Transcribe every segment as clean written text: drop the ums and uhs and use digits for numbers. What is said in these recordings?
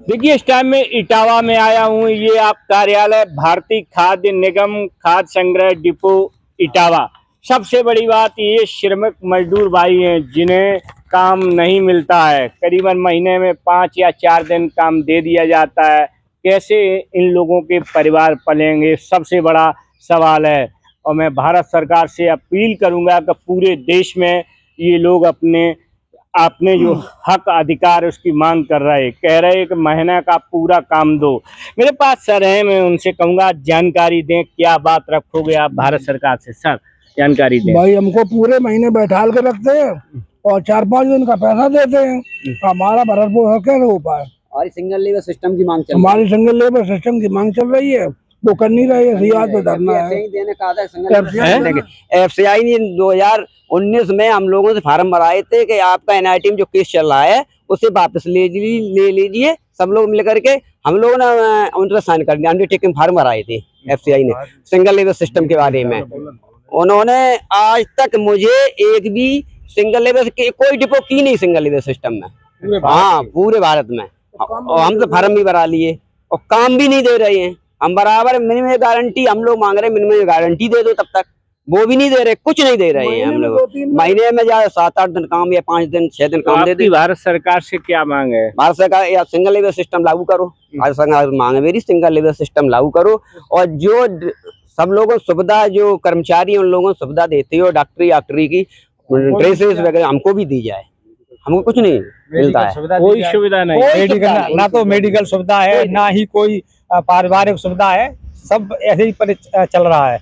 देखिए, इस टाइम में इटावा में आया हूँ। ये आप कार्यालय भारतीय खाद्य निगम खाद्य संग्रह डिपो इटावा। सबसे बड़ी बात ये श्रमिक मजदूर भाई हैं जिन्हें काम नहीं मिलता है। करीबन महीने में 5 या 4 दिन काम दे दिया जाता है। कैसे इन लोगों के परिवार पलेंगे, सबसे बड़ा सवाल है। और मैं भारत सरकार से अपील करूंगा कि पूरे देश में ये लोग अपने आपने जो हक अधिकार उसकी मांग कर रहे, कह रहे कि महीने का पूरा काम दो। मेरे पास सर है, मैं उनसे कहूंगा जानकारी दें, क्या बात रखोगे आप भारत सरकार से? सर जानकारी दें। भाई हमको पूरे महीने बैठाल के रखते हैं और 4-5 दिन का पैसा देते हैं। हमारा भरण पोषण कैसे हो पाए? हमारी सिंगल लेबर सिस्टम की मांग चल रही है। हमारी सिंगल लेबर सिस्टम की मांग चल रही है, वो कर नहीं रही है। रियाज पे धरना है। देने का आधा FCI ने 2019 में हम लोगों से फार्म भराए थे कि आपका NIT में जो केस चल रहा है उसे वापस ले लीजिए। सब लोग मिल करके हम लोगों ने उनसे साइन कर दिया, अंडरटेकिंग फार्म भराए थे FCI ने सिंगल लेबर सिस्टम के बारे में। उन्होंने आज तक मुझे एक भी सिंगल लेबर कोई डिपो की नहीं सिंगल लेबर सिस्टम में। हाँ, पूरे भारत में। और हम तो फार्म भी भरा लिए और काम भी नहीं दे रहे हैं। हम बराबर मिनिमम गारंटी हम लोग मांग रहे हैं, मिनिमम गारंटी दे दो, तब तक वो भी नहीं दे रहे, कुछ नहीं दे रहे हैं। हम लोग महीने में ज्यादा 7-8 दिन काम या 5 दिन 6 दिन काम दे दे। भारत सरकार से क्या मांग है? भारत सरकार या सिंगल लेबर सिस्टम लागू करो। भारत सरकार मांग है मेरी, सिंगल लेबर सिस्टम लागू करो। और जो सब लोगों को सुविधा, जो कर्मचारी उन लोगों को सुविधा देते हो, डॉक्टरी की ड्रेसेस वगैरह हमको भी दी जाए। हमको कुछ नहीं मिलता है, कोई सुविधा नहीं। मेडिकल ना तो मेडिकल सुविधा है, ना ही कोई पारिवारिक सुविधा है। सब ऐसे ही पर चल रहा है।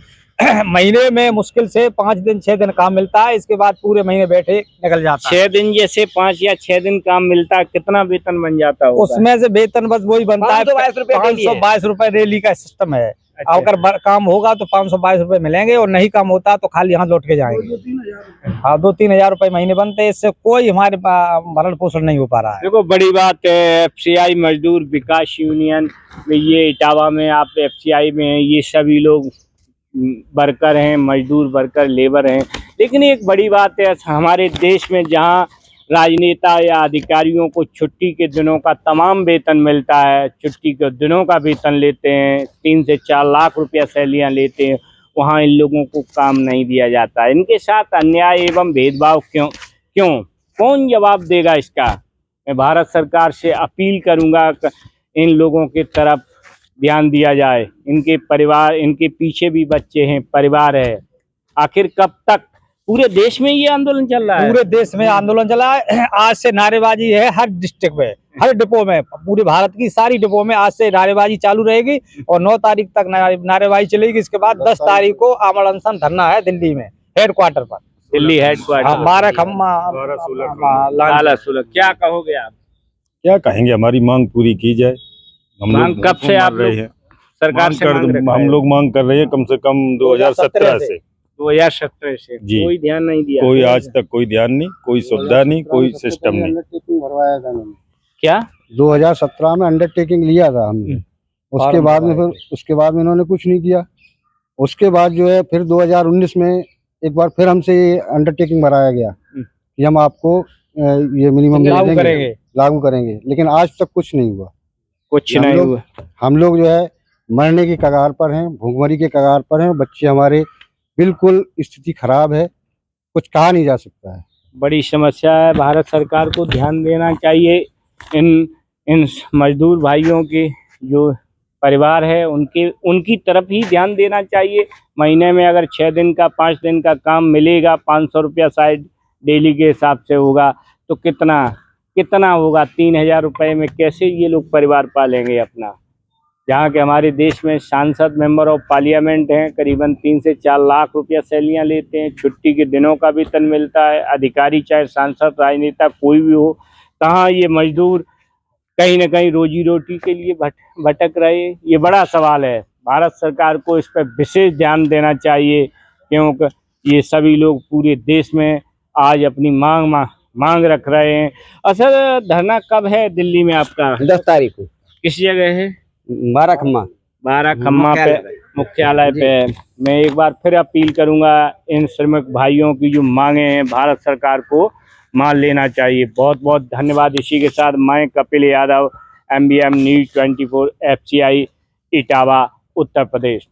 महीने में मुश्किल से 5 दिन 6 दिन काम मिलता है, इसके बाद पूरे महीने बैठे निकल जाता है। 6 दिन जैसे 5 या 6 दिन काम मिलता है, कितना वेतन बन जाता है? उसमें से वेतन बस वही बनता है 522 रुपए डेली का सिस्टम है। अच्छा। अगर काम होगा तो 522 रुपए मिलेंगे और नहीं काम होता तो खाली हाथ लौट के जाएंगे। हाँ, 2-3 हजार रुपए महीने बनते हैं। इससे कोई हमारे भरण पोषण नहीं हो पा रहा है। देखो, बड़ी बात है, FCI मजदूर विकास यूनियन में, ये इटावा में आप FCI में हैं, ये सभी लोग वर्कर हैं, मजदूर वर्कर लेबर हैं। लेकिन एक बड़ी बात है, हमारे देश में जहां राजनेता या अधिकारियों को छुट्टी के दिनों का तमाम वेतन मिलता है, छुट्टी के दिनों का वेतन लेते हैं, 3 से 4 लाख रुपया सैलरियां लेते हैं, वहां इन लोगों को काम नहीं दिया जाता। इनके साथ अन्याय एवं भेदभाव क्यों कौन जवाब देगा इसका? मैं भारत सरकार से अपील करूंगा कि इन लोगों की तरफ ध्यान दिया जाए। इनके परिवार, इनके पीछे भी बच्चे हैं, परिवार है। आखिर कब तक? पूरे देश में ये आंदोलन चल रहा है? पूरे देश में आंदोलन चला है। आज से नारेबाजी है हर डिस्ट्रिक्ट में, हर डिपो में, पूरे भारत की सारी डिपो में आज से नारेबाजी चालू रहेगी और 9 तारीख तक नारेबाजी चलेगी। इसके बाद 10 तारीख को आमरण अनशन धरना है दिल्ली में, हेडक्वार्टर पर। दिल्ली हेडक्वार्टर। 12 खम्मा लाला सुलह। क्या कहोगे आप? क्या कहेंगे, हमारी मांग पूरी की जाए। मांग कब से आप लोग सरकार से मांग रहे हैं? हम लोग मांग कर रहे हैं कम से कम 2017 से। 2017 से जी। कोई ध्यान नहीं दिया? कोई आज तक कोई ध्यान नहीं, कोई सुविधा नहीं, कोई सिस्टम नहीं। क्या 2017 में अंडरटेकिंग लिया था हमने, उसके बाद में फिर इन्होंने कुछ नहीं किया। उसके बाद जो है फिर 2019 में एक बार फिर हमसे ये अंडरटेकिंग भराया गया कि हम आपको ये मिनिमम लागू करेंगे, लेकिन आज तक कुछ नहीं हुआ। कुछ नहीं हुआ। हम लोग जो है मरने की कगार पर हैं, भूखमरी के कगार पर हैं। बच्चे हमारे बिल्कुल स्थिति खराब है, कुछ कहा नहीं जा सकता है। बड़ी समस्या है, भारत सरकार को ध्यान देना चाहिए। इन मजदूर भाइयों के जो परिवार है उनकी तरफ ही ध्यान देना चाहिए। महीने में अगर 6 दिन का 5 दिन का काम मिलेगा, 500 रुपया शायद डेली के हिसाब से होगा, तो कितना होगा? 3000 रुपये में कैसे ये लोग परिवार पालेंगे अपना? जहाँ के हमारे देश में सांसद, मेंबर ऑफ पार्लियामेंट हैं, करीबन 3 से 4 लाख रुपया सैलरियाँ लेते हैं, छुट्टी के दिनों का वेतन मिलता है। अधिकारी चाहे सांसद, राजनेता कोई भी हो, कहाँ ये मजदूर कहीं न कहीं रोजी रोटी के लिए भटक रहे? ये बड़ा सवाल है। भारत सरकार को इस पर विशेष ध्यान देना चाहिए, क्योंकि ये सभी लोग पूरे देश में आज अपनी मांग रख रहे हैं। असल धरना कब है दिल्ली में आपका? 10 तारीख को। किस जगह है? 12 खम्मा पे मुख्यालय पे। मैं एक बार फिर अपील करूंगा, इन श्रमिक भाइयों की जो मांगे हैं भारत सरकार को मान लेना चाहिए। बहुत बहुत धन्यवाद। इसी के साथ मैं Kapil Yadav, MBM news 24 FCI Etawah Uttar प्रदेश।